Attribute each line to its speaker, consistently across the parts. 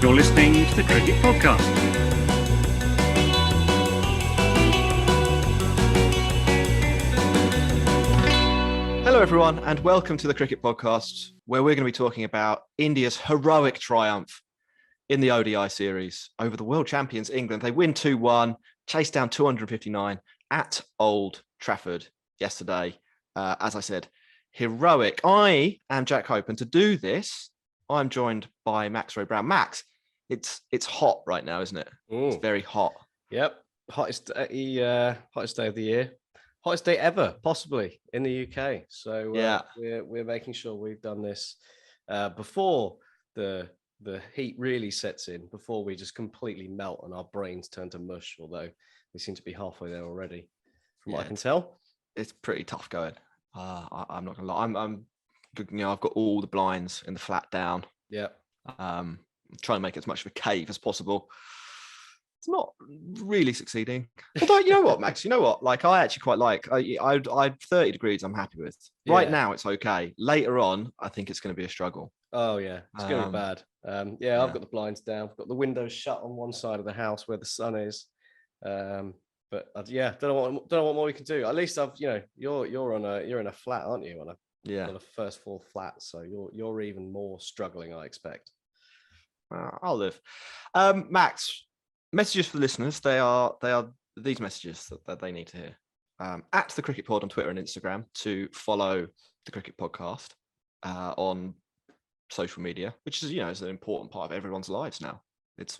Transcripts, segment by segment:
Speaker 1: You're listening to the Cricket Podcast.
Speaker 2: Hello, everyone, and welcome to the Cricket Podcast, where we're going to be talking about India's heroic triumph in the ODI series over the world champions England. They win 2-1, chase down 259 at Old Trafford yesterday. As I said, heroic. I am Jack Hope, and to do this, I'm joined by Max Roy Brown. Max, it's hot right now, isn't it?
Speaker 3: Ooh.
Speaker 2: It's very hot.
Speaker 3: Yep, hottest day of the year, hottest day ever, possibly in the UK. So
Speaker 2: yeah,
Speaker 3: we're making sure we've done this before the heat really sets in, before we just completely melt and our brains turn to mush. Although we seem to be halfway there already, from what I can tell.
Speaker 2: It's pretty tough going. I'm not gonna lie. I'm I've got all the blinds in the flat down.
Speaker 3: Yeah.
Speaker 2: Trying to make it as much of a cave as possible. It's not really succeeding. Although, you know what, Max? You know what? Like, I actually quite like. I 30 degrees. I'm happy with.
Speaker 3: Yeah.
Speaker 2: Right now, it's okay. Later on, I think it's going to be a struggle.
Speaker 3: Oh yeah, it's going to be bad. I've got the blinds down. I've got the windows shut on one side of the house where the sun is. Don't know what more we can do. At least you're in a flat, aren't you? On a first floor flat, so you're even more struggling, I expect.
Speaker 2: I'll live. Max, messages for the listeners. They are these messages that they need to hear. At the Cricket Pod on Twitter and Instagram, to follow the Cricket Podcast on social media, which is is an important part of everyone's lives now. It's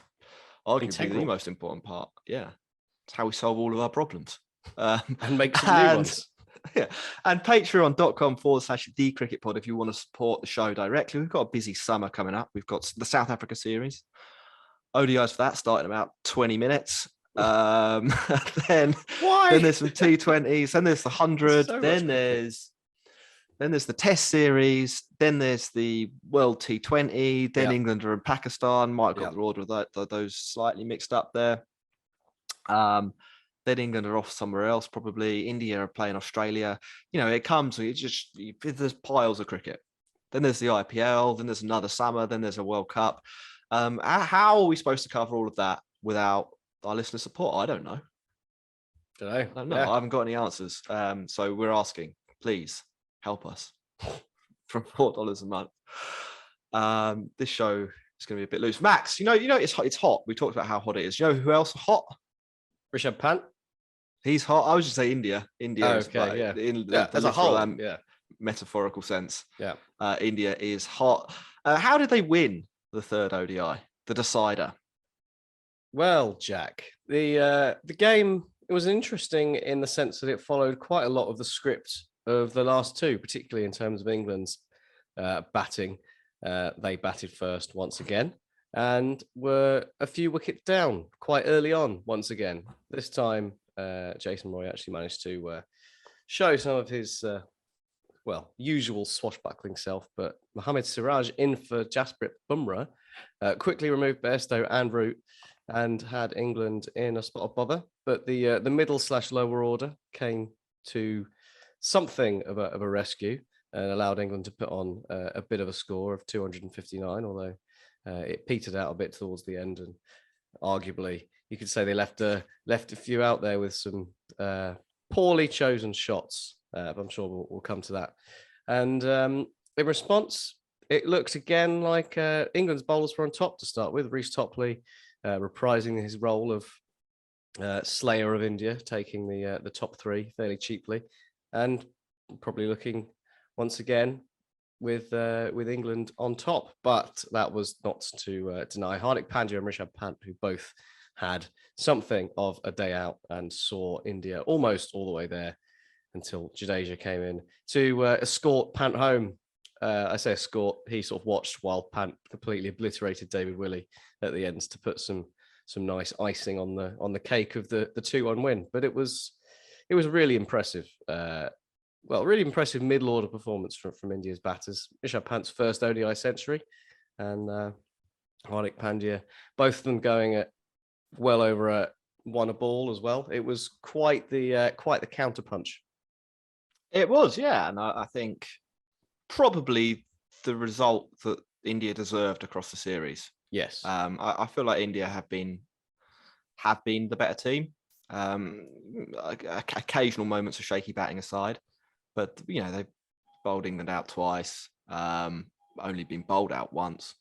Speaker 2: arguably the most important part. Yeah, it's how we solve all of our problems
Speaker 3: and make some new ones.
Speaker 2: Yeah, and patreon.com/the Cricket Pod if you want to support the show directly. We've got a busy summer coming up. We've got the South Africa series, ODIs for that starting in about 20 minutes. Then there's some T20s, then there's the 100, then there's the Test series, then there's the World T20, then England are in Pakistan. Might have got the order of those slightly mixed up there. Then England are off somewhere else, probably. India are playing Australia. It comes, there's piles of cricket. Then there's the IPL, then there's another summer, then there's a World Cup. How are we supposed to cover all of that without our listener support? I don't know. I haven't got any answers. So we're asking, please help us from $4 a month. This show is going to be a bit loose. Max, it's hot. We talked about how hot it is. You know who else is hot?
Speaker 3: Rishabh Pant.
Speaker 2: He's hot. I was just say India. India is
Speaker 3: as a whole,
Speaker 2: metaphorical sense.
Speaker 3: Yeah.
Speaker 2: India is hot. How did they win the third ODI, the decider?
Speaker 3: Well, Jack, the game, it was interesting in the sense that it followed quite a lot of the script of the last two, particularly in terms of England's batting. They batted first once again, and were a few wickets down quite early on once again. This time, Jason Roy actually managed to show some of his, usual swashbuckling self, but Mohammad Siraj in for Jasprit Bumrah quickly removed Bairstow and Root and had England in a spot of bother. But the middle/lower order came to something of a rescue and allowed England to put on a bit of a score of 259, although it petered out a bit towards the end, and arguably you could say they left a few out there with some poorly chosen shots. But I'm sure we'll come to that. And in response, it looked again like England's bowlers were on top to start with. Reese Topley reprising his role of slayer of India, taking the top three fairly cheaply, and probably looking once again with England on top. But that was not to deny Hardik Pandya and Rishabh Pant, who both had something of a day out and saw India almost all the way there until Jadeja came in to escort Pant home. I say escort, he sort of watched while Pant completely obliterated David Willey at the ends to put some nice icing on the cake of the 2-1 win. But it was really impressive. Really impressive middle order performance from India's batters. Rishabh Pant's first ODI century, and Hardik Pandya, both of them going at well over one a ball as well. It was quite the counterpunch.
Speaker 2: It was, yeah, and I think probably the result that India deserved across the series.
Speaker 3: Yes.
Speaker 2: I feel like India have been the better team. Occasional moments of shaky batting aside, but they've bowled England out twice. Only been bowled out once.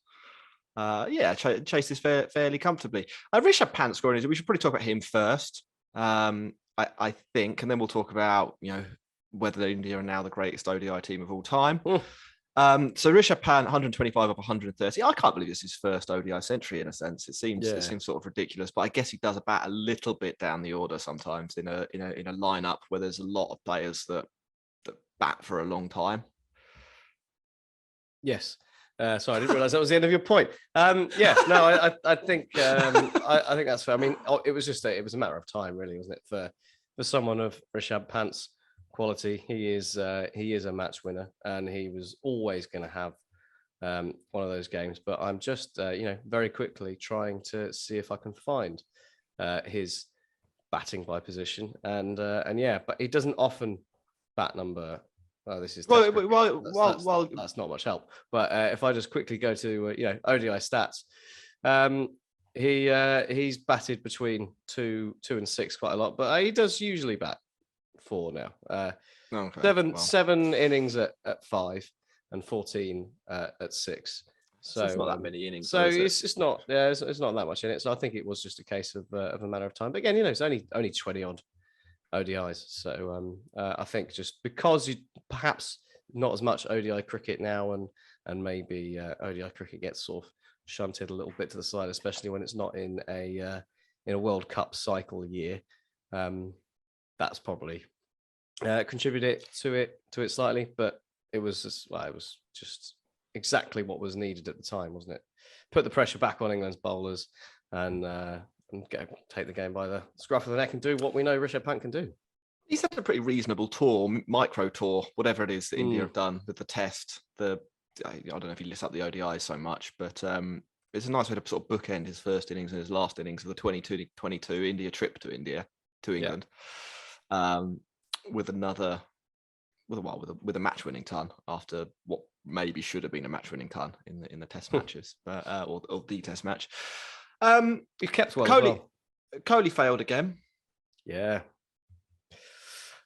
Speaker 2: Chase this fairly comfortably. Rishabh Pant scoring. We should probably talk about him first. I think, and then we'll talk about whether India are now the greatest ODI team of all time. So Rishabh Pant, 125 off 130. I can't believe this is his first ODI century in a sense. It seems sort of ridiculous, but I guess he does bat a little bit down the order sometimes in a lineup where there's a lot of players that bat for a long time.
Speaker 3: Yes. Sorry, I didn't realize that was the end of your point. I think I think that's fair. I mean, it was a matter of time, really, wasn't it, for someone of Rishabh Pant's quality. He is a match winner, and he was always going to have one of those games. But I'm just very quickly trying to see if I can find his batting by position, and but he doesn't often bat number. Oh, this is that's not much help. But if I just quickly go to ODI stats, he's batted between 2 and 6 quite a lot, but he does usually bat 4 now. Seven innings at 5 and 14 at 6. So
Speaker 2: it's not that many innings.
Speaker 3: So it's not that much in it. So I think it was just a case of a matter of time. But again, it's only 20 odd ODIs. So I think just because you perhaps not as much ODI cricket now, and maybe ODI cricket gets sort of shunted a little bit to the side, especially when it's not in a World Cup cycle year. That's probably contributed to it slightly, but it was just exactly what was needed at the time, wasn't it? Put the pressure back on England's bowlers and take the game by the scruff of the neck and do what we know Rishabh Pant can do.
Speaker 2: He's had a pretty reasonable tour, micro tour, whatever it is that India have done with the test. I don't know if he lists up the ODIs so much, but it's a nice way to sort of bookend his first innings and his last innings of the 22 India trip to England, with a match-winning ton after what maybe should have been a match-winning ton in the test matches, but or the test match.
Speaker 3: He kept well.
Speaker 2: Kohli failed again.
Speaker 3: Yeah.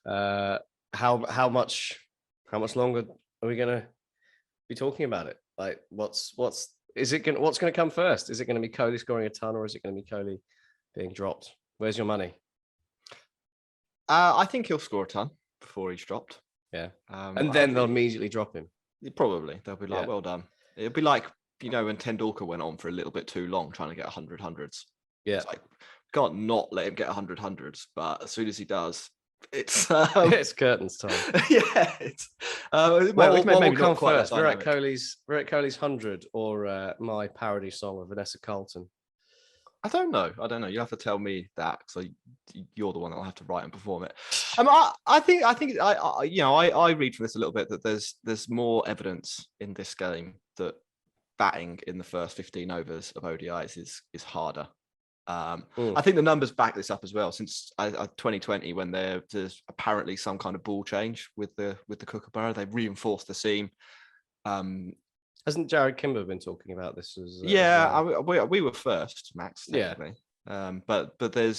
Speaker 3: How much longer are we going to be talking about it? Like, what's going to come first? Is it going to be Kohli scoring a ton, or is it going to be Kohli being dropped? Where's your money?
Speaker 2: I think he'll score a ton before he's dropped.
Speaker 3: Yeah, and then they'll immediately drop him.
Speaker 2: Probably they'll be like, well done. It'll be like when Tendulkar went on for a little bit too long trying to get 100 hundreds.
Speaker 3: Yeah,
Speaker 2: it's like can't not let him get 100 hundreds, but as soon as he does, it's
Speaker 3: it's curtains time.
Speaker 2: Yeah, it's
Speaker 3: what will come first? Virat Kohli's 100 or my parody song of Vanessa Carlton?
Speaker 2: I don't know. You have to tell me that, so you're the one that'll have to write and perform it. I think I read from this a little bit that there's more evidence in this game that batting in the first 15 overs of ODIs is harder. I think the numbers back this up as well. Since 2020, when there's apparently some kind of ball change with the Kookaburra, they've reinforced the seam.
Speaker 3: Hasn't Jared Kimber been talking about this as?
Speaker 2: We were first, Max. Technically.
Speaker 3: Yeah.
Speaker 2: But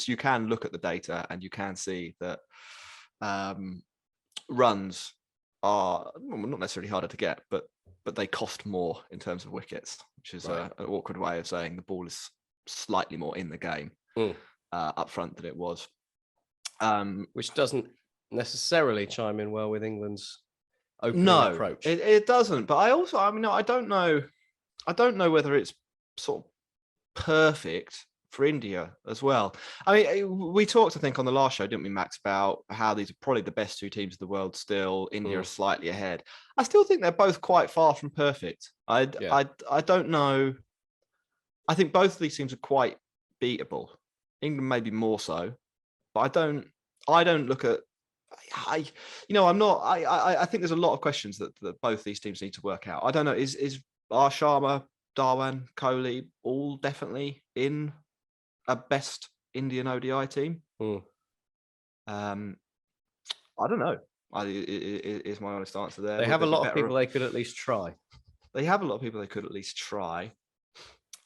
Speaker 2: you can look at the data and you can see that runs are not necessarily harder to get, but they cost more in terms of wickets, which is an awkward way of saying the ball is slightly more in the game up front than it was.
Speaker 3: Which doesn't necessarily chime in well with England's opening approach.
Speaker 2: It doesn't. But I don't know whether it's sort of perfect for India as well. I mean, we talked, I think, on the last show, didn't we, Max, about how these are probably the best two teams of the world still. India are slightly ahead. I still think they're both quite far from perfect. I don't know. I think both of these teams are quite beatable. England maybe more so, but I don't look at. I'm not. I think there's a lot of questions that both these teams need to work out. I don't know. Is Sharma, Dhawan, Kohli all definitely in a best Indian ODI team? I don't know. Is my honest answer there.
Speaker 3: They have a lot of people they could at least try.
Speaker 2: They have a lot of people they could at least try.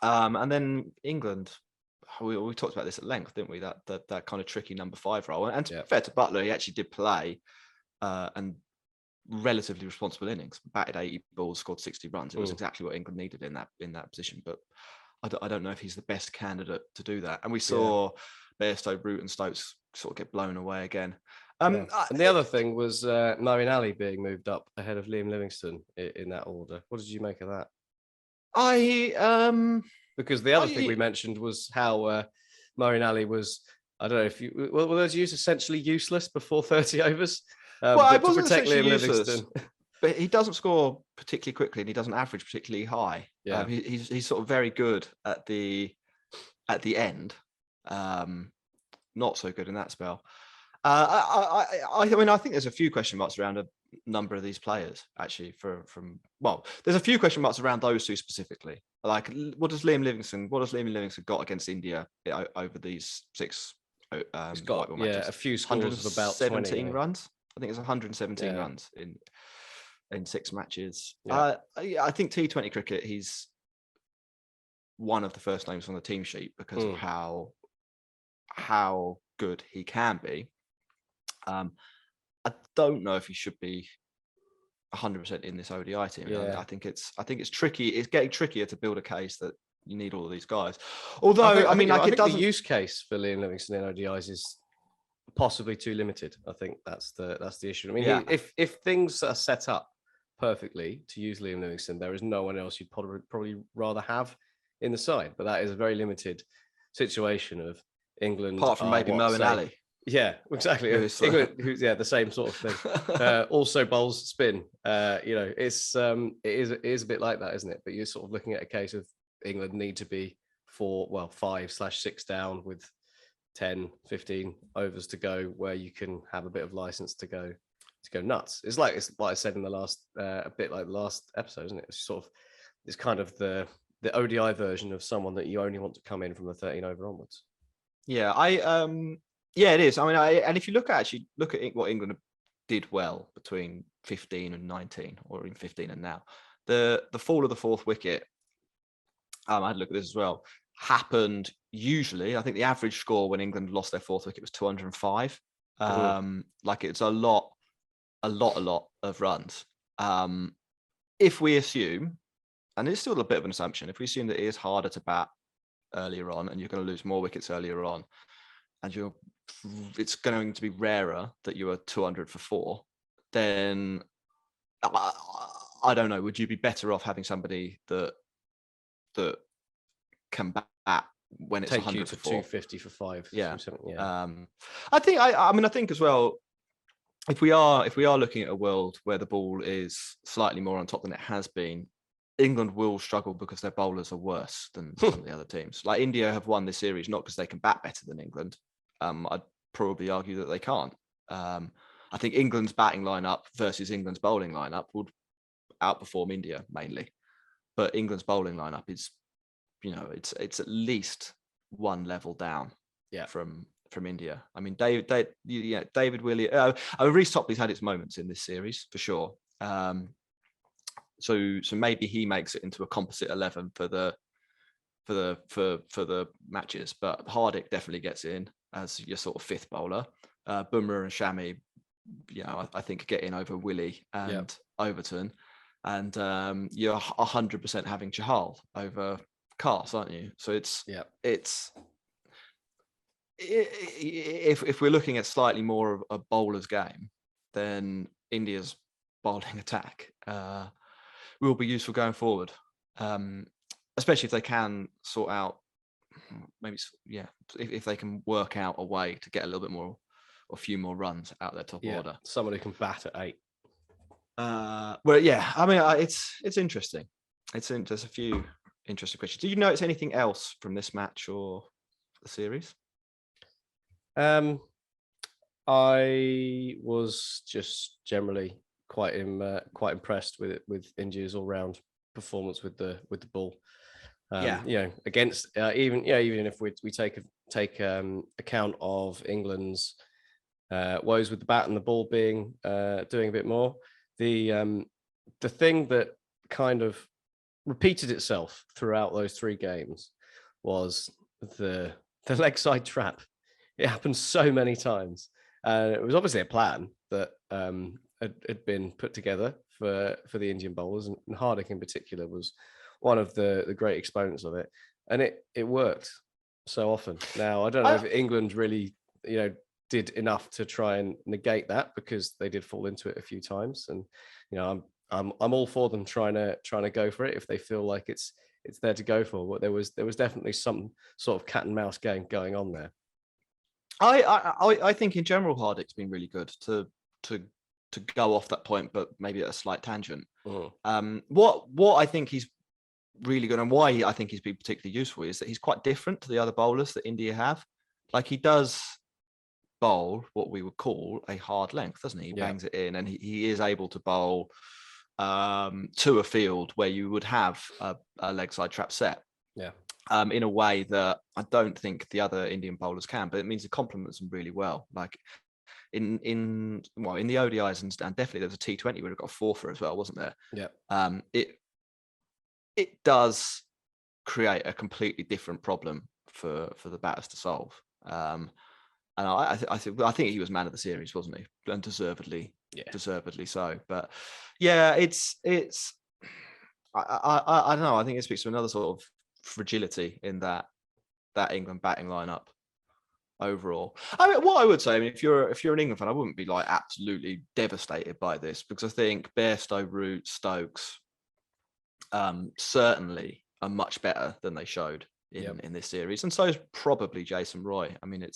Speaker 2: And then England, we talked about this at length, didn't we? That kind of tricky number 5 role. And to be fair to Butler, he actually did play and relatively responsible innings. Batted 80 balls, scored 60 runs. It was exactly what England needed in that position. But I don't know if he's the best candidate to do that. And we saw Bairstow, Root, and Stokes sort of get blown away again.
Speaker 3: And the other thing was Moeen Ali being moved up ahead of Liam Livingstone in that order. What did you make of that? Because the other thing we mentioned was how Moeen Ali was, I don't know if you, were those used essentially useless before 30 overs?
Speaker 2: Well, I
Speaker 3: to
Speaker 2: wasn't
Speaker 3: protect Liam
Speaker 2: useless,
Speaker 3: Livingstone.
Speaker 2: but he doesn't score particularly quickly and he doesn't average particularly high.
Speaker 3: Yeah.
Speaker 2: He's sort of very good at the end, not so good in that spell. I mean, I think there's a few question marks around a number of these players actually. There's a few question marks around those two specifically. Like, what has Liam Livingstone got against India over these 6?
Speaker 3: He's got
Speaker 2: matches?
Speaker 3: A few scores of about
Speaker 2: 17 runs. I think it's 117 runs in 6 matches.
Speaker 3: Yeah.
Speaker 2: I think T20 cricket, he's one of the first names on the team sheet because of how good he can be. I don't know if he should be 100% in this ODI team.
Speaker 3: Yeah.
Speaker 2: I think it's tricky. It's getting trickier to build a case that you need all of these guys. Although I think
Speaker 3: the use case for Liam Livingstone in ODIs is possibly too limited. I think that's the issue. I mean, if things are set up perfectly to use Liam Livingstone, there is no one else you'd probably rather have in the side. But that is a very limited situation of England,
Speaker 2: apart from maybe Moeen Ali.
Speaker 3: Yeah, exactly. England, who's the same sort of thing. Also bowls spin. It is a bit like that, isn't it? But you're sort of looking at a case of England need to be 5/6 down with 10, 15 overs to go, where you can have a bit of license to go nuts. It's like I said in the last a bit like the last episode, isn't it? It's kind of the ODI version of someone that you only want to come in from the 13 over onwards.
Speaker 2: Yeah, it is. I mean, and if you look at what England did well between 15 and 19, or in 15 and now, the fall of the 4th wicket, I had a look at this as well, happened usually. I think the average score when England lost their 4th wicket was 205. Like, it's a lot of runs. If we assume, and it's still a bit of an assumption, if we assume that it is harder to bat earlier on and you're going to lose more wickets earlier on, and it's going to be rarer that you are 200 for 4, then I don't know. Would you be better off having somebody that can bat when it's 100 for 4?
Speaker 3: 250 for 5?
Speaker 2: Yeah.
Speaker 3: I
Speaker 2: think as well, if we are looking at a world where the ball is slightly more on top than it has been, England will struggle because their bowlers are worse than some of the other teams. Like, India have won this series not because they can bat better than England. I'd probably argue that they can't. I think England's batting lineup versus England's bowling lineup would outperform India mainly, but England's bowling lineup is, it's at least one level down from India. I mean, David Willey, Reese Topley's had its moments in this series for sure. So maybe he makes it into a composite 11 for the matches, but Hardik definitely gets in as your sort of 5th bowler. Bumrah and Shami, I think get in over Willey and Overton, and you're 100% having Chahal over Cars, aren't you? So it's if we're looking at slightly more of a bowler's game, then India's bowling attack will be useful going forward, especially if they can sort out, if they can work out a way to get a little bit more, or a few more runs out their top order.
Speaker 3: Someone who can bat at 8.
Speaker 2: I mean, it's interesting. There's a few interesting questions. Did you notice anything else from this match or the series?
Speaker 3: I was just generally quite impressed with India's all-round performance with the ball. Against even if we take account of England's woes with the bat and the ball being doing a bit more, the thing that kind of repeated itself throughout those 3 games was the leg side trap. It happened so many times. It was obviously a plan that had been put together for the Indian bowlers, and Hardik in particular was one of the great exponents of it. And it worked so often. Now, I don't know if England really, did enough to try and negate that, because they did fall into it a few times. And, I'm all for them trying to go for it if they feel like it's there to go for. But there was definitely some sort of cat and mouse game going on there.
Speaker 2: I think in general Hardik's been really good to go off that point, but maybe at a slight tangent. What I think he's really good, and why I think he's been particularly useful, is that he's quite different to the other bowlers that India have. Like, he does bowl what we would call a hard length, doesn't he? He bangs it in, and he is able to bowl to a field where you would have a leg side trap set. In a way that I don't think the other Indian bowlers can, but it means it complements them really well. Like in the ODIs and definitely there was a T20 where it got a 4-fer as well, wasn't there? It does create a completely different problem for the batters to solve. And I think he was man of the series, wasn't he? And deservedly so. But yeah, it's I don't know. I think it speaks to another sort of fragility in that England batting lineup overall. I mean, what I would say, I mean, if you're an England fan, I wouldn't be like absolutely devastated by this, because I think Bairstow, Root, Stokes certainly are much better than they showed in this series, and so is probably Jason Roy. I mean,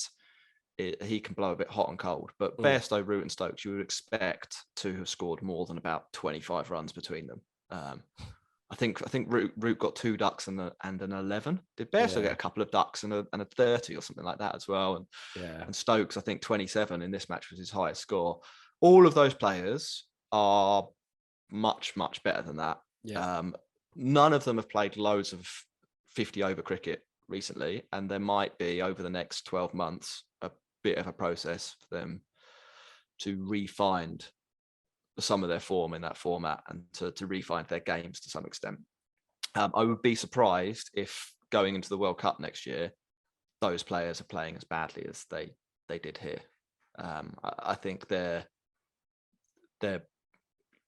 Speaker 2: he can blow a bit hot and cold, but Bairstow, Root, and Stokes, you would expect to have scored more than about 25 runs between them. I think Root got 2 ducks and an 11. Did Bairstow get a couple of ducks and a 30 or something like that as well? And Stokes, I think 27 in this match was his highest score. All of those players are much, much better than that. None of them have played loads of 50 over cricket recently, and there might be over the next 12 months a bit of a process for them to re-find some of their form in that format and to re-find their games to some extent. I would be surprised if going into the World Cup next year, those players are playing as badly as they did here. I think they're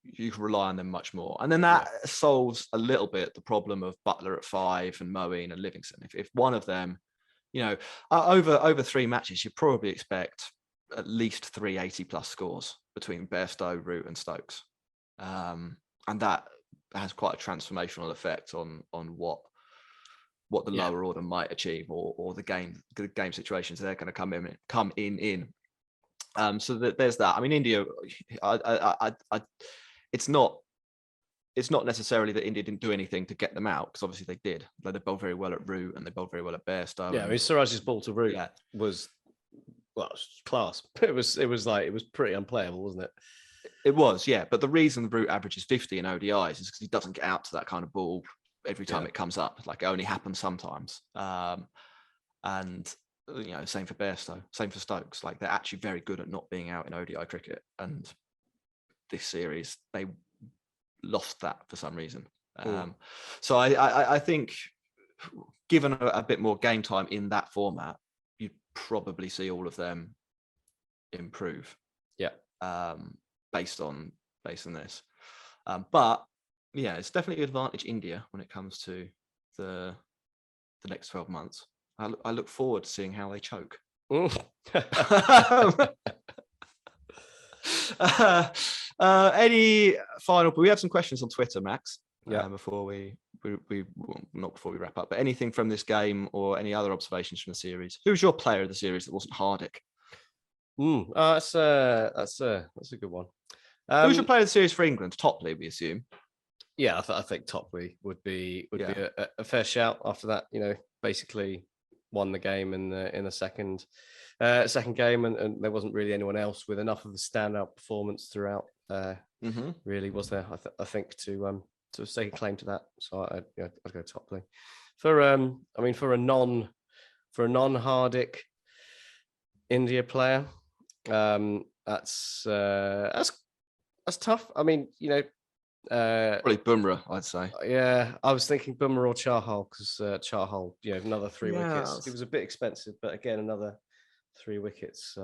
Speaker 2: you can rely on them much more, and then that solves a little bit the problem of Butler at 5 and Moeen and Livingston. If one of them, over 3 matches, you probably expect at least 380 plus scores between Bairstow, Root, and Stokes, and that has quite a transformational effect on what the lower order might achieve, or the game situations they're going to come in. So that there's that. I mean, India, it's not necessarily that India didn't do anything to get them out, because obviously they did. Like, they bowled very well at Root and they bowled very well at Bairstow.
Speaker 3: Yeah, I mean, Siraj's ball to Root was class. It was pretty unplayable, wasn't it?
Speaker 2: It was, yeah. But the reason the Root averages 50 in ODIs is because he doesn't get out to that kind of ball every time it comes up. Like, it only happens sometimes. And same for Bairstow, same for Stokes. Like, they're actually very good at not being out in ODI cricket, and this series they lost that for some reason. So I think, given a bit more game time in that format, you'd probably see all of them improve. Based on this. But yeah, it's definitely advantage India when it comes to the next 12 months. I look forward to seeing how they choke. Any final? We have some questions on Twitter, Max. Before we not before we wrap up, but anything from this game or any other observations from the series? Who's your player of the series that wasn't Hardik?
Speaker 3: That's a good one.
Speaker 2: Who's your player of the series for England? Topley, we assume.
Speaker 3: Yeah, I think Topley would be a fair shout after that. Basically won the game in the second game, and there wasn't really anyone else with enough of a standout performance throughout. Really, was there? I think to stake a claim to that. So I'd go Topley. For a non-Hardik India player, that's tough. I mean,
Speaker 2: Probably Bumrah, I'd say.
Speaker 3: Yeah, I was thinking Bumrah or Chahal because Chahal, another 3 wickets.
Speaker 2: Yes.
Speaker 3: He was a bit expensive, but again, another 3 wickets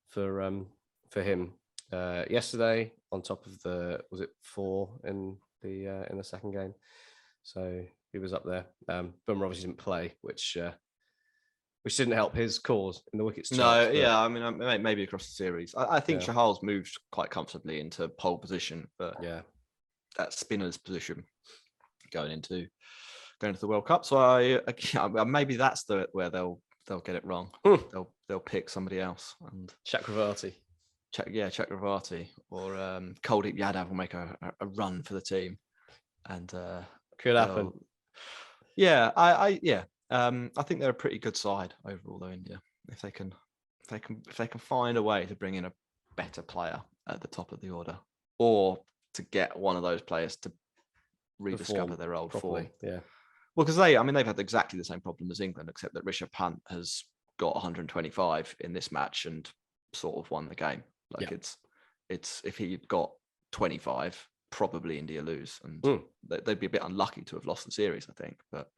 Speaker 3: for him yesterday. On top of was it 4 in the second game? So he was up there. Bumrah obviously didn't play, which didn't help his cause in the wickets.
Speaker 2: No,
Speaker 3: charts,
Speaker 2: yeah, I mean, maybe across the series. I think
Speaker 3: Yeah.
Speaker 2: Chahal's moved quite comfortably into pole position, but
Speaker 3: yeah,
Speaker 2: that spinner's position going into the World Cup. So maybe that's where they'll get it wrong. They'll pick somebody else and
Speaker 3: Chakravarti.
Speaker 2: Chakravarti or Kuldeep Yadav will make a run for the team, and
Speaker 3: Could happen.
Speaker 2: Yeah, I think they're a pretty good side overall, though. India, if they can find a way to bring in a better player at the top of the order, or to get one of those players to rediscover their old form.
Speaker 3: Yeah.
Speaker 2: Well, because they've had exactly the same problem as England, except that Rishabh Pant has got 125 in this match and sort of won the game. Like it's if he'd got 25, probably India lose, and they'd be a bit unlucky to have lost the series, I think. But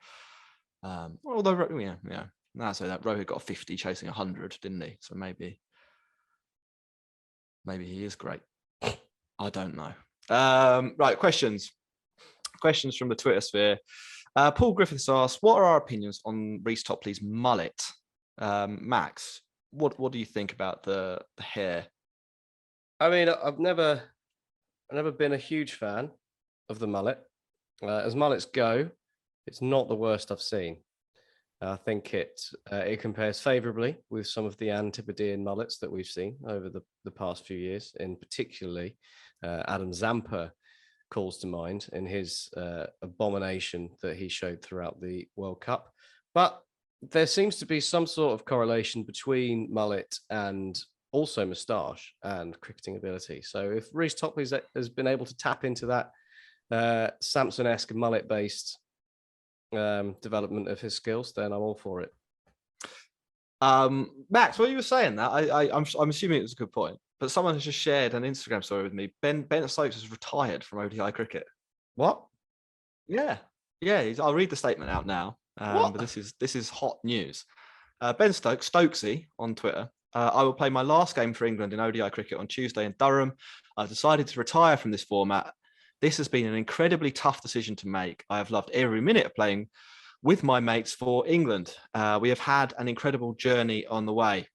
Speaker 2: although so that Rohit got a 50 chasing 100, didn't he? So maybe he is great. I don't know. Right, questions from the Twitter sphere. Paul Griffiths asks, what are our opinions on Reese Topley's mullet? Max, what do you think about the hair?
Speaker 3: I mean, I've never been a huge fan of the mullet. As mullets go, it's not the worst I've seen. I think it compares favourably with some of the Antipodean mullets that we've seen over the past few years, and particularly Adam Zampa calls to mind in his abomination that he showed throughout the World Cup. But there seems to be some sort of correlation between mullet and also moustache and cricketing ability. So if Reese Topley has been able to tap into that Samson-esque mullet-based development of his skills, then I'm all for it.
Speaker 2: Max, what you were saying that I'm assuming it was a good point, but someone has just shared an Instagram story with me. Ben Stokes has retired from ODI cricket.
Speaker 3: What?
Speaker 2: Yeah. I'll read the statement out now. But this is hot news. Ben Stokes, Stokesy on Twitter. I will play my last game for England in ODI cricket on Tuesday in Durham. I've decided to retire from this format. This has been an incredibly tough decision to make. I have loved every minute of playing with my mates for England. We have had an incredible journey on the way.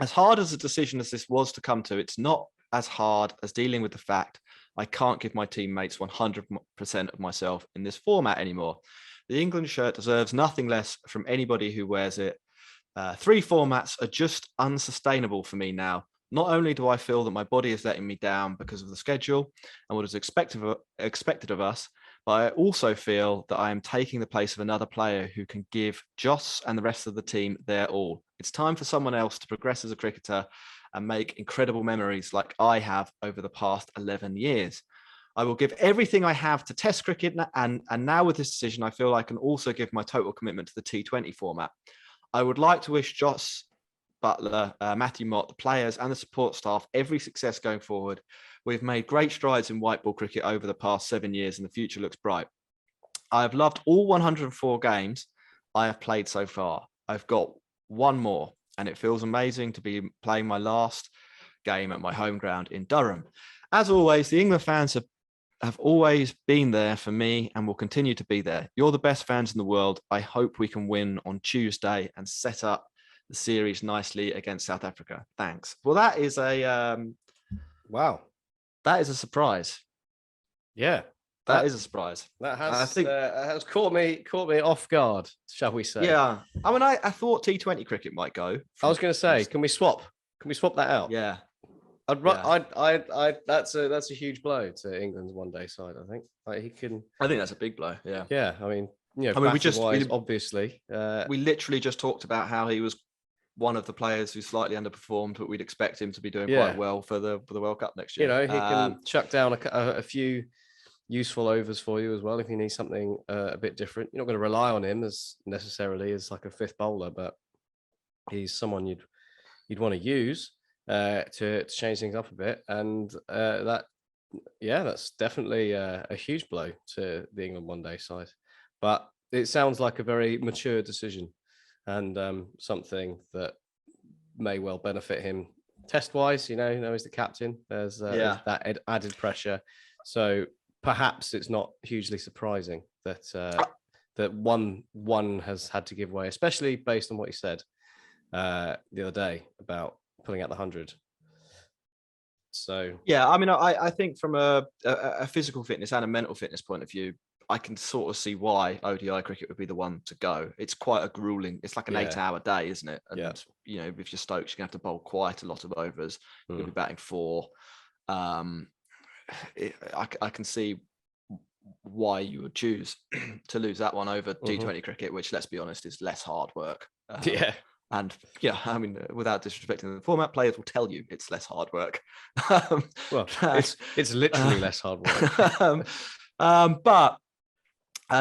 Speaker 2: As hard as a decision as this was to come to, it's not as hard as dealing with the fact I can't give my teammates 100% of myself in this format anymore. The England shirt deserves nothing less from anybody who wears it. 3 formats are just unsustainable for me now. Not only do I feel that my body is letting me down because of the schedule and what is expected of us, but I also feel that I am taking the place of another player who can give Joss and the rest of the team their all. It's time for someone else to progress as a cricketer and make incredible memories like I have over the past 11 years. I will give everything I have to Test cricket, and now with this decision, I feel I can also give my total commitment to the T20 format. I would like to wish Joss Butler, Matthew Mott, the players and the support staff every success going forward. We've made great strides in white ball cricket over the past 7 years and the future looks bright. I have loved all 104 games I have played so far. I've got one more and it feels amazing to be playing my last game at my home ground in Durham. As always, the England fans have always been there for me and will continue to be there. You're the best fans in the world. I hope we can win on Tuesday and set up the series nicely against South Africa. Thanks. Well, that is a
Speaker 3: wow.
Speaker 2: That is a surprise.
Speaker 3: Yeah,
Speaker 2: that is a surprise.
Speaker 3: That has caught me off guard, shall we say?
Speaker 2: Yeah, I mean, I thought T20 cricket might go.
Speaker 3: I was going to say, can we swap? Can we swap that out?
Speaker 2: Yeah.
Speaker 3: That's a huge blow to England's one-day side. I think he can.
Speaker 2: I think that's a big blow. Yeah.
Speaker 3: Yeah. I mean, obviously,
Speaker 2: we literally just talked about how he was one of the players who slightly underperformed, but we'd expect him to be doing quite well for the World Cup next year.
Speaker 3: He can chuck down a few useful overs for you as well if you need something a bit different. You're not going to rely on him as necessarily as like a fifth bowler, but he's someone you'd want to use to change things up a bit, and that Yeah, that's definitely a huge blow to the England one day side. But it sounds like a very mature decision and something that may well benefit him test wise. He's the captain. There's that added pressure. So perhaps it's not hugely surprising that that one has had to give way, especially based on what he said the other day about pulling out the 100. So
Speaker 2: yeah, I mean, I think from a physical fitness and a mental fitness point of view, I can sort of see why ODI cricket would be the one to go. It's quite a grueling. It's like an 8-hour day, isn't it? And if you're Stokes, you're gonna have to bowl quite a lot of overs. You'll be batting 4. I can see why you would choose to lose that one over T20 cricket, which, let's be honest, is less hard work. And I mean, without disrespecting the format, players will tell you it's less hard work.
Speaker 3: Well, it's literally less hard work.
Speaker 2: But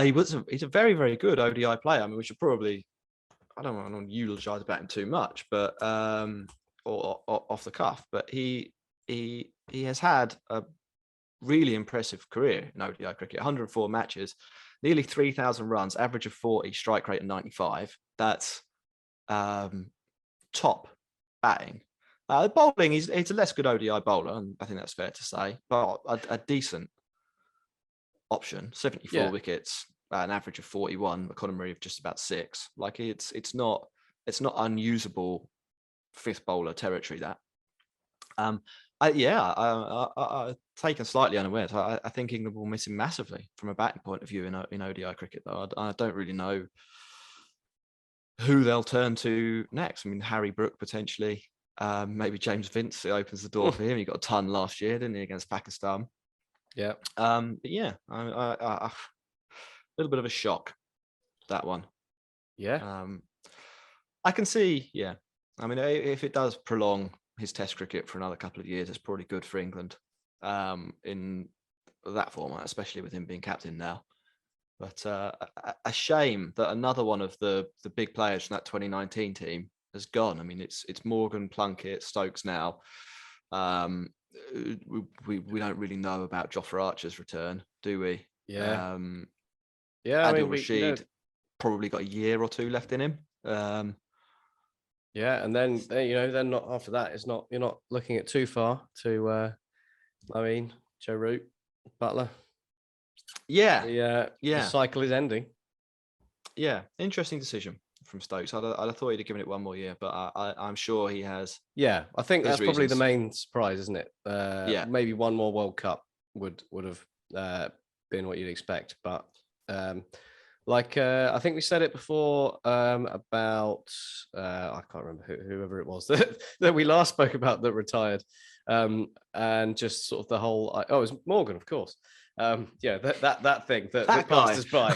Speaker 2: he's a very, very good ODI player. I mean, we should probably, I don't want to eulogize about him too much, but or off the cuff, but he has had a really impressive career in ODI cricket. 104 matches, nearly 3,000 runs, average of 40, strike rate of 95. That's top batting. Bowling, he's a less good ODI bowler, and I think that's fair to say, but a decent option. 74 wickets, an average of 41, economy of just about 6. Like it's not unusable fifth bowler territory. That taken slightly unawares. I think England will miss him massively from a batting point of view in ODI cricket. Though I don't really know who they'll turn to next. I mean, Harry Brook potentially, maybe James Vince. It opens the door for him. He got a ton last year, didn't he, against Pakistan?
Speaker 3: Yeah.
Speaker 2: But yeah, a little bit of a shock, that one.
Speaker 3: Yeah.
Speaker 2: I can see. Yeah, I mean, if it does prolong his Test cricket for another couple of years, it's probably good for England in that format, especially with him being captain now. But a shame that another one of the big players from that 2019 team has gone. I mean, it's Morgan, Plunkett, Stokes now. We don't really know about Jofra Archer's return, do we?
Speaker 3: Yeah.
Speaker 2: Adil Rashid probably got a year or 2 left in him.
Speaker 3: Yeah, and then then not after that. You're not looking at too far to. Joe Root, Butler.
Speaker 2: Yeah.
Speaker 3: The cycle is ending.
Speaker 2: Yeah, interesting decision from Stokes. I'd have thought he'd have given it one more year, but I'm sure he has.
Speaker 3: Yeah, I think that's
Speaker 2: reasons.
Speaker 3: Probably the main surprise, isn't it? Maybe one more World Cup would have been what you'd expect, but I think we said it before about I can't remember whoever it was that we last spoke about that retired, and just sort of the whole. It was Morgan, of course. That thing that passed us by.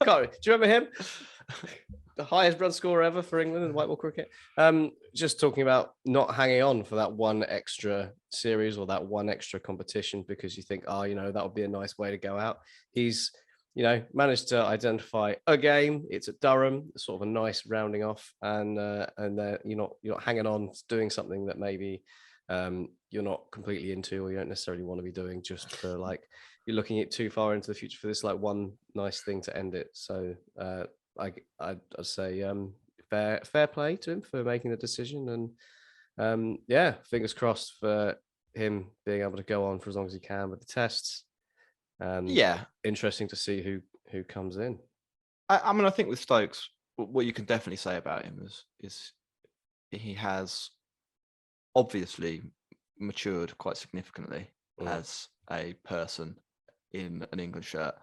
Speaker 3: Do you remember him? The highest run scorer ever for England in white ball cricket. Just talking about not hanging on for that one extra series or that one extra competition because you think, that would be a nice way to go out. He's, managed to identify a game. It's at Durham, sort of a nice rounding off, and you're not hanging on doing something that maybe you're not completely into or you don't necessarily want to be doing just for you're looking at too far into the future for this one nice thing to end it. So I'd say fair play to him for making the decision, and fingers crossed for him being able to go on for as long as he can with the tests. And interesting to see who comes in.
Speaker 2: I mean, I think with Stokes, what you can definitely say about him is he has obviously matured quite significantly as a person in an England shirt,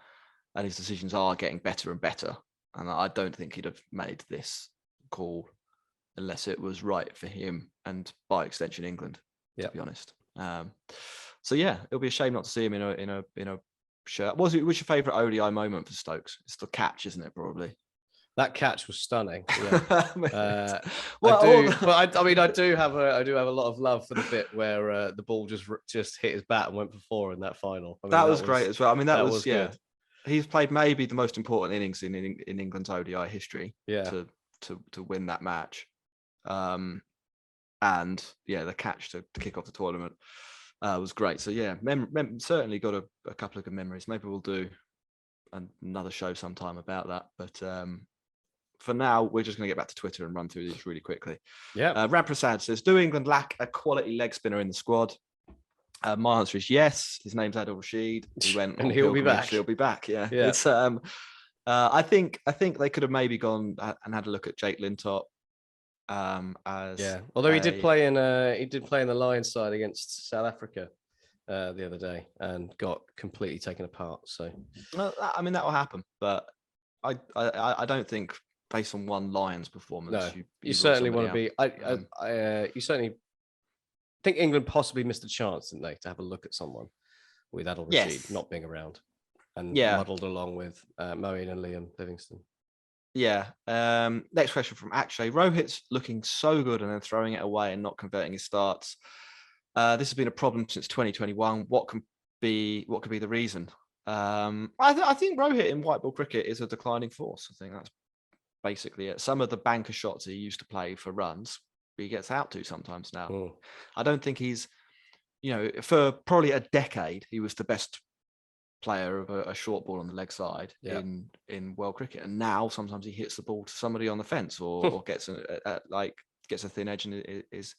Speaker 2: and his decisions are getting better and better. And I don't think he'd have made this call unless it was right for him and by extension England. To be honest. So it'll be a shame not to see him in a shirt. What's your favourite ODI moment for Stokes? It's the catch, isn't it? Probably.
Speaker 3: That catch was stunning. Yeah. I do have a lot of love for the bit where the ball just hit his bat and went for 4 in that final.
Speaker 2: That was great as well. I mean, that was
Speaker 3: good.
Speaker 2: He's played maybe the most important innings in England's ODI history. To win that match, and the catch to kick off the tournament. was great. So yeah, certainly got a couple of good memories. Maybe we'll do another show sometime about that. But for now, we're just going to get back to Twitter and run through these really quickly.
Speaker 3: Yeah.
Speaker 2: Ramprasad says, do England lack a quality leg spinner in the squad? My answer is yes. His name's Adil Rashid. He went
Speaker 3: And
Speaker 2: on
Speaker 3: he'll be
Speaker 2: pilgrimage.
Speaker 3: back.
Speaker 2: He'll be back. Yeah.
Speaker 3: Yeah.
Speaker 2: It's I think they could have maybe gone and had a look at Jake Lintop.
Speaker 3: Although he did play in the Lions side against South Africa the other day and got completely taken apart. So
Speaker 2: I mean that will happen, but I don't think based on one Lions performance,
Speaker 3: you certainly want to be. You certainly think England possibly missed a chance, didn't they, to have a look at someone with Adil Rashid not being around and muddled along with Moeen and Liam Livingston.
Speaker 2: Yeah. Next question from Akshay. Rohit's looking so good and then throwing it away and not converting his starts. This has been a problem since 2021. What could be the reason? I think Rohit in white ball cricket is a declining force. I think that's basically it. Some of the banker shots he used to play for runs, he gets out to sometimes now. I don't think he's, for probably a decade, he was the best player of a short ball on the leg side in world cricket, and now sometimes he hits the ball to somebody on the fence or gets a thin edge and is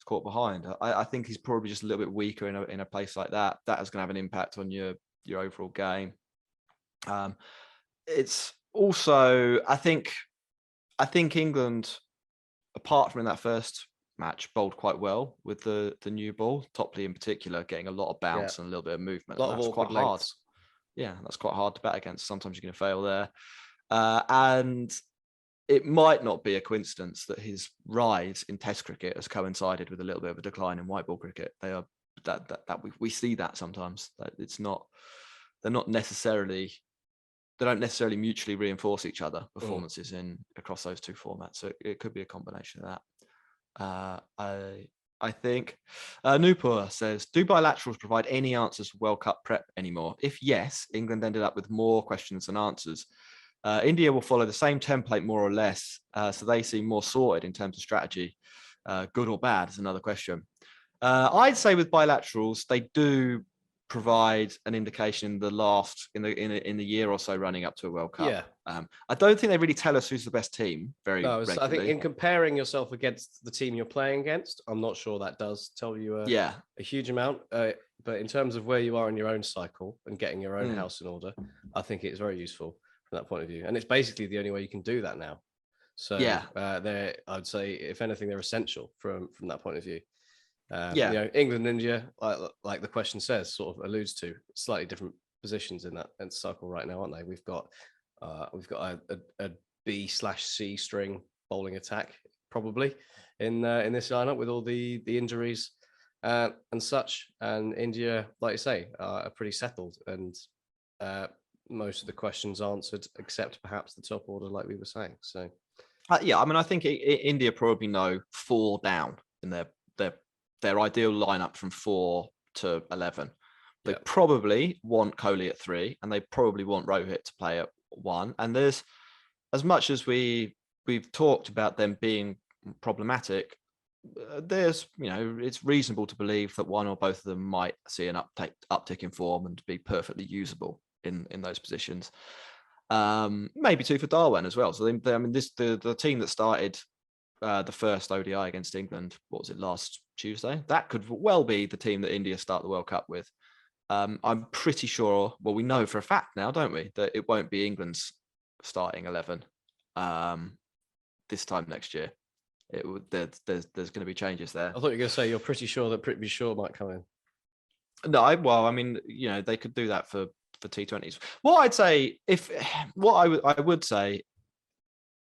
Speaker 2: caught behind. I think he's probably just a little bit weaker in a place like that. That is going to have an impact on your overall game. It's also I think England, apart from in that first match, bowled quite well with the new ball. Topley in particular getting a lot of bounce and a little bit of movement.
Speaker 3: A lot of awkward
Speaker 2: quite hard.
Speaker 3: lengths.
Speaker 2: Yeah, that's quite hard to bat against. Sometimes you're going to fail there. And it might not be a coincidence that his rise in Test cricket has coincided with a little bit of a decline in white ball cricket. They are we see that sometimes. That it's not. They don't necessarily mutually reinforce each other performances across those two formats. So it could be a combination of that. I think Nupur says, do bilaterals provide any answers for World Cup prep anymore? If yes, England ended up with more questions than answers. India will follow the same template more or less, so they seem more sorted in terms of strategy. Good or bad is another question. I'd say with bilaterals, they do provide an indication in the year or so running up to a World Cup.
Speaker 3: Yeah.
Speaker 2: I don't think they really tell us who's the best team regularly.
Speaker 3: I think in comparing yourself against the team you're playing against, I'm not sure that does tell you a huge amount. But in terms of where you are in your own cycle and getting your own house in order, I think it's very useful from that point of view. And it's basically the only way you can do that now. So I'd say, if anything, they're essential from that point of view. England and India, like the question says, sort of alludes to, slightly different positions in that cycle right now, aren't they? We've got a B/C string bowling attack probably in this lineup with all the injuries and such. And India, like you say, are pretty settled and most of the questions answered, except perhaps the top order, like we were saying. So,
Speaker 2: I think India probably know 4 down in their ideal lineup from 4 to 11. They probably want Kohli at 3, and they probably want Rohit to play at 1. And there's, as much as we've talked about them being problematic, there's it's reasonable to believe that one or both of them might see an uptick in form and be perfectly usable in those positions. Maybe 2 for Darwin as well. So the team that started the first ODI against England, what was it, last Tuesday? That could well be the team that India start the World Cup with. I'm pretty sure, well, we know for a fact now, don't we, that it won't be England's starting 11 this time next year. There's going to be changes there.
Speaker 3: I thought you were going to say you're pretty sure that Prithvi Shaw might come in.
Speaker 2: No, they could do that for T20s. What I'd say, I would say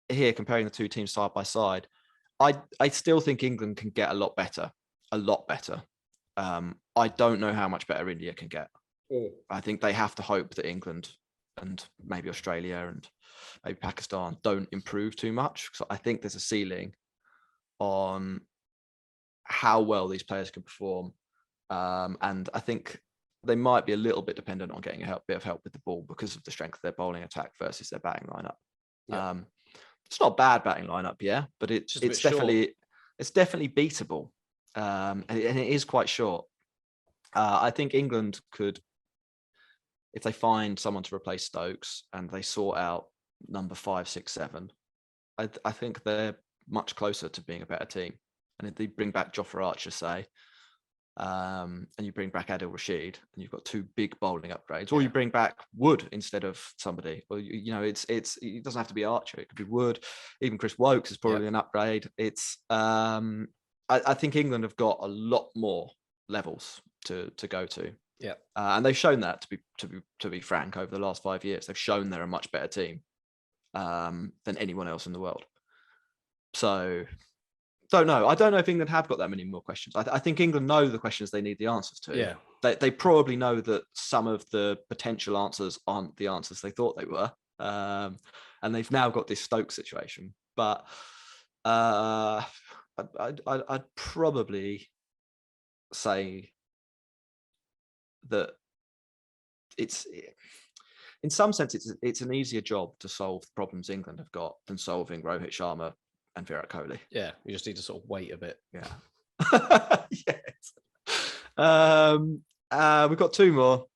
Speaker 2: here, comparing the two teams side by side, I still think England can get a lot better. I don't know how much better India can get. I think they have to hope that England and maybe Australia and maybe Pakistan don't improve too much. So I think there's a ceiling on how well these players can perform. And I think they might be a little bit dependent on getting a bit of help with the ball because of the strength of their bowling attack versus their batting lineup. Yeah. It's not a bad batting lineup, but it's definitely beatable, and it is quite short. I think England could, if they find someone to replace Stokes and they sort out number 5, 6, 7, I think they're much closer to being a better team. And if they bring back Jofra Archer, say, and you bring back Adil Rashid, and you've got 2 big bowling upgrades, or you bring back Wood instead of somebody, or it doesn't have to be Archer, it could be Wood. Even Chris Wokes is probably an upgrade. It's I think England have got a lot more levels to go to.
Speaker 3: Yeah,
Speaker 2: and they've shown that, to be frank, over the last 5 years, they've shown they're a much better team than anyone else in the world. So don't know. I don't know if England have got that many more questions. I think England know the questions they need the answers to.
Speaker 3: Yeah.
Speaker 2: They probably know that some of the potential answers aren't the answers they thought they were. And they've now got this Stokes situation. But I'd probably say that it's, in some sense, it's an easier job to solve the problems England have got than solving Rohit Sharma and Virat Kohli.
Speaker 3: Yeah, you just need to sort of wait a bit.
Speaker 2: Yeah. Yes. We've got 2 more.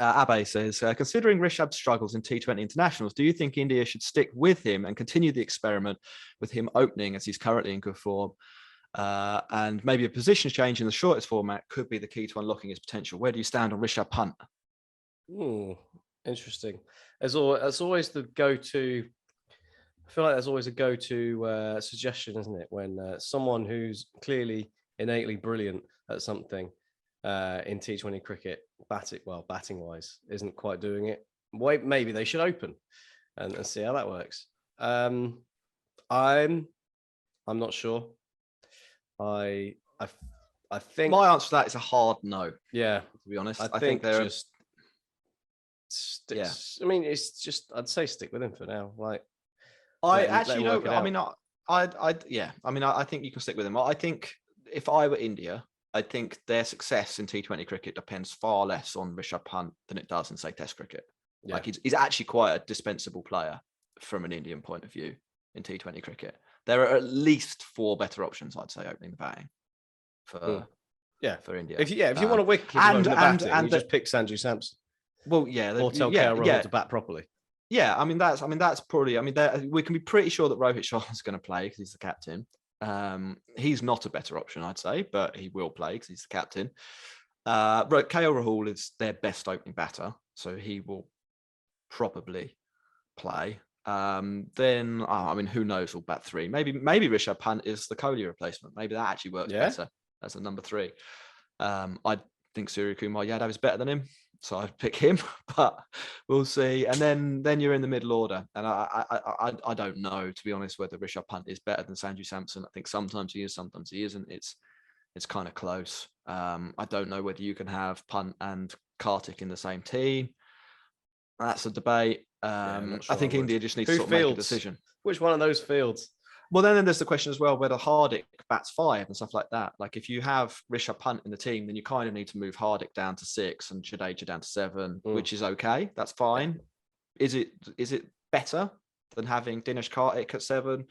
Speaker 2: Abe says, considering Rishabh's struggles in T20 internationals, do you think India should stick with him and continue the experiment with him opening, as he's currently in good form? And maybe a position change in the shortest format could be the key to unlocking his potential. Where do you stand on Rishabh Pant?
Speaker 3: Interesting. As always the go-to. I feel like there's always a go-to suggestion, isn't it? When someone who's clearly innately brilliant at something in T20 cricket, batting-wise, isn't quite doing it. Maybe they should open and see how that works. I'm not sure. I think
Speaker 2: my answer to that is a hard no.
Speaker 3: Yeah,
Speaker 2: to be honest,
Speaker 3: I think
Speaker 2: they're
Speaker 3: just. I mean, it's just. I'd say stick with him for now. Like.
Speaker 2: I think you can stick with him. I think if I were India, I think their success in T20 cricket depends far less on Rishabh Pant than it does in, say, Test cricket. Yeah. Like he's actually quite a dispensable player from an Indian point of view in T20 cricket. There are at least 4 better options, I'd say, opening the batting for India.
Speaker 3: If you want to wicket and just pick Sanju Samson.
Speaker 2: Well, yeah,
Speaker 3: or tell KL Rahul to bat properly.
Speaker 2: Yeah, that's probably. We can be pretty sure that Rohit Sharma is going to play because he's the captain. He's not a better option, I'd say, but he will play because he's the captain. KL Rahul is their best opening batter, so he will probably play. Then, who knows? We'll bat 3. Maybe Rishabh Pant is the Kohli replacement. Maybe that actually works better as a number 3. I think Surya Kumar Yadav is better than him. So I'd pick him, but we'll see. And then you're in the middle order, and I don't know, to be honest, whether Rishabh Pant is better than Sanju Samson. I think sometimes he is, sometimes he isn't. It's kind of close. I don't know whether you can have Pant and Karthik in the same team. That's a debate. Sure I think India just needs to sort of make a decision.
Speaker 3: Which one of those fields?
Speaker 2: Well, then there's the question as well whether Hardik bats 5 and stuff like that. Like if you have Rishabh Pant in the team, then you kind of need to move Hardik down to 6 and Jadeja down to 7, which is okay. That's fine. Is it better than having Dinesh Karthik at 7,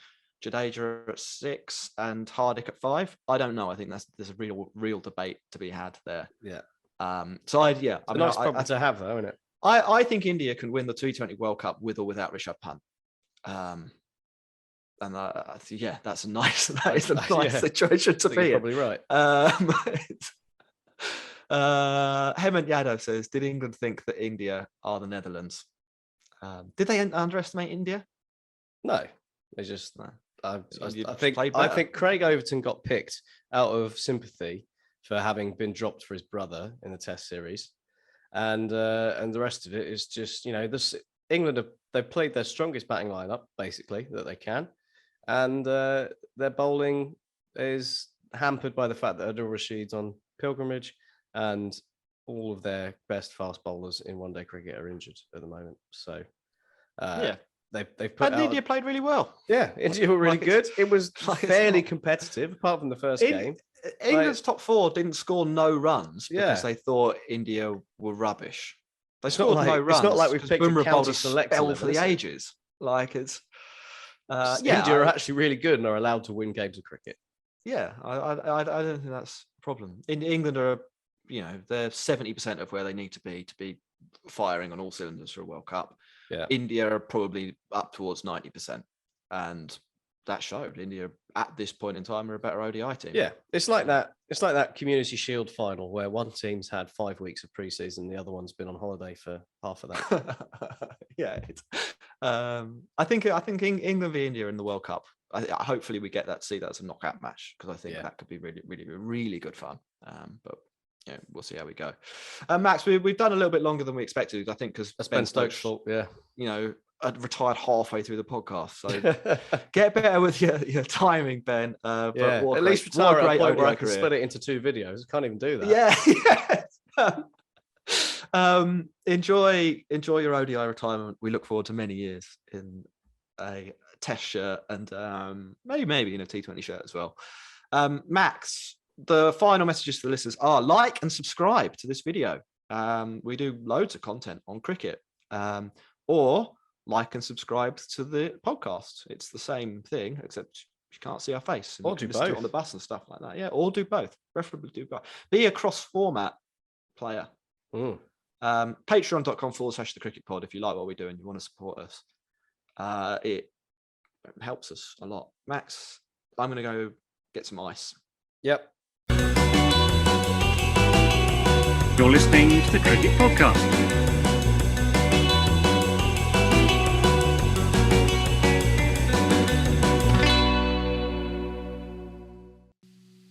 Speaker 2: Jadeja at 6, and Hardik at 5? I don't know. I think there's a real debate to be had there.
Speaker 3: Yeah.
Speaker 2: It's a
Speaker 3: nice problem to have, though, isn't it?
Speaker 2: I think India can win the T20 World Cup with or without Rishabh Pant. And that's a nice situation to be in.
Speaker 3: You're probably right.
Speaker 2: Hemant Yadav says, did England think that India are the Netherlands? Did they underestimate India?
Speaker 3: No, they just. No. I think Craig Overton got picked out of sympathy for having been dropped for his brother in the Test series, and the rest of it is just England they've played their strongest batting lineup basically that they can. And their bowling is hampered by the fact that Adil Rashid's on pilgrimage and all of their best fast bowlers in one-day cricket are injured at the moment. So, they've put out...
Speaker 2: India played really well.
Speaker 3: Yeah, India were really good. It was fairly competitive, apart from the first game.
Speaker 2: England's top 4 didn't score no runs because they thought India were rubbish. They scored no runs.
Speaker 3: It's not like we've picked a county select
Speaker 2: for the ages. Like it's...
Speaker 3: India are actually really good and are allowed to win games of cricket.
Speaker 2: Yeah, I don't think that's a problem. England are they're 70% of where they need to be firing on all cylinders for a World Cup.
Speaker 3: Yeah.
Speaker 2: India are probably up towards 90%, and that showed. India at this point in time are a better ODI team.
Speaker 3: Yeah, it's like that. It's like that Community Shield final where one team's had 5 weeks of preseason, the other one's been on holiday for half of that.
Speaker 2: Yeah, I think England v India in the World Cup. Hopefully we get that. See that as a knockout match, because I think that could be really, really, really good fun. But we'll see how we go. Max, we've done a little bit longer than we expected. I think because Ben Stokes'
Speaker 3: fault. Yeah,
Speaker 2: retired halfway through the podcast. So get better with your timing, Ben. But
Speaker 3: at least retire at a point where I can split it into 2 videos. I can't even do that.
Speaker 2: Enjoy your ODI retirement. We look forward to many years in a Test shirt and maybe in a T20 shirt as well. Max, the final messages to the listeners are: like and subscribe to this video. We do loads of content on cricket. Or like and subscribe to the podcast. It's the same thing, except you can't see our face.
Speaker 3: Or do both
Speaker 2: on the bus and stuff like that. Yeah, or do both. Preferably do both. Be a cross-format player. Patreon.com/the cricket pod if you like what we do and you want to support us. It helps us a lot. Max, I'm going to go get some ice.
Speaker 3: Yep.
Speaker 1: You're listening to the Cricket Podcast.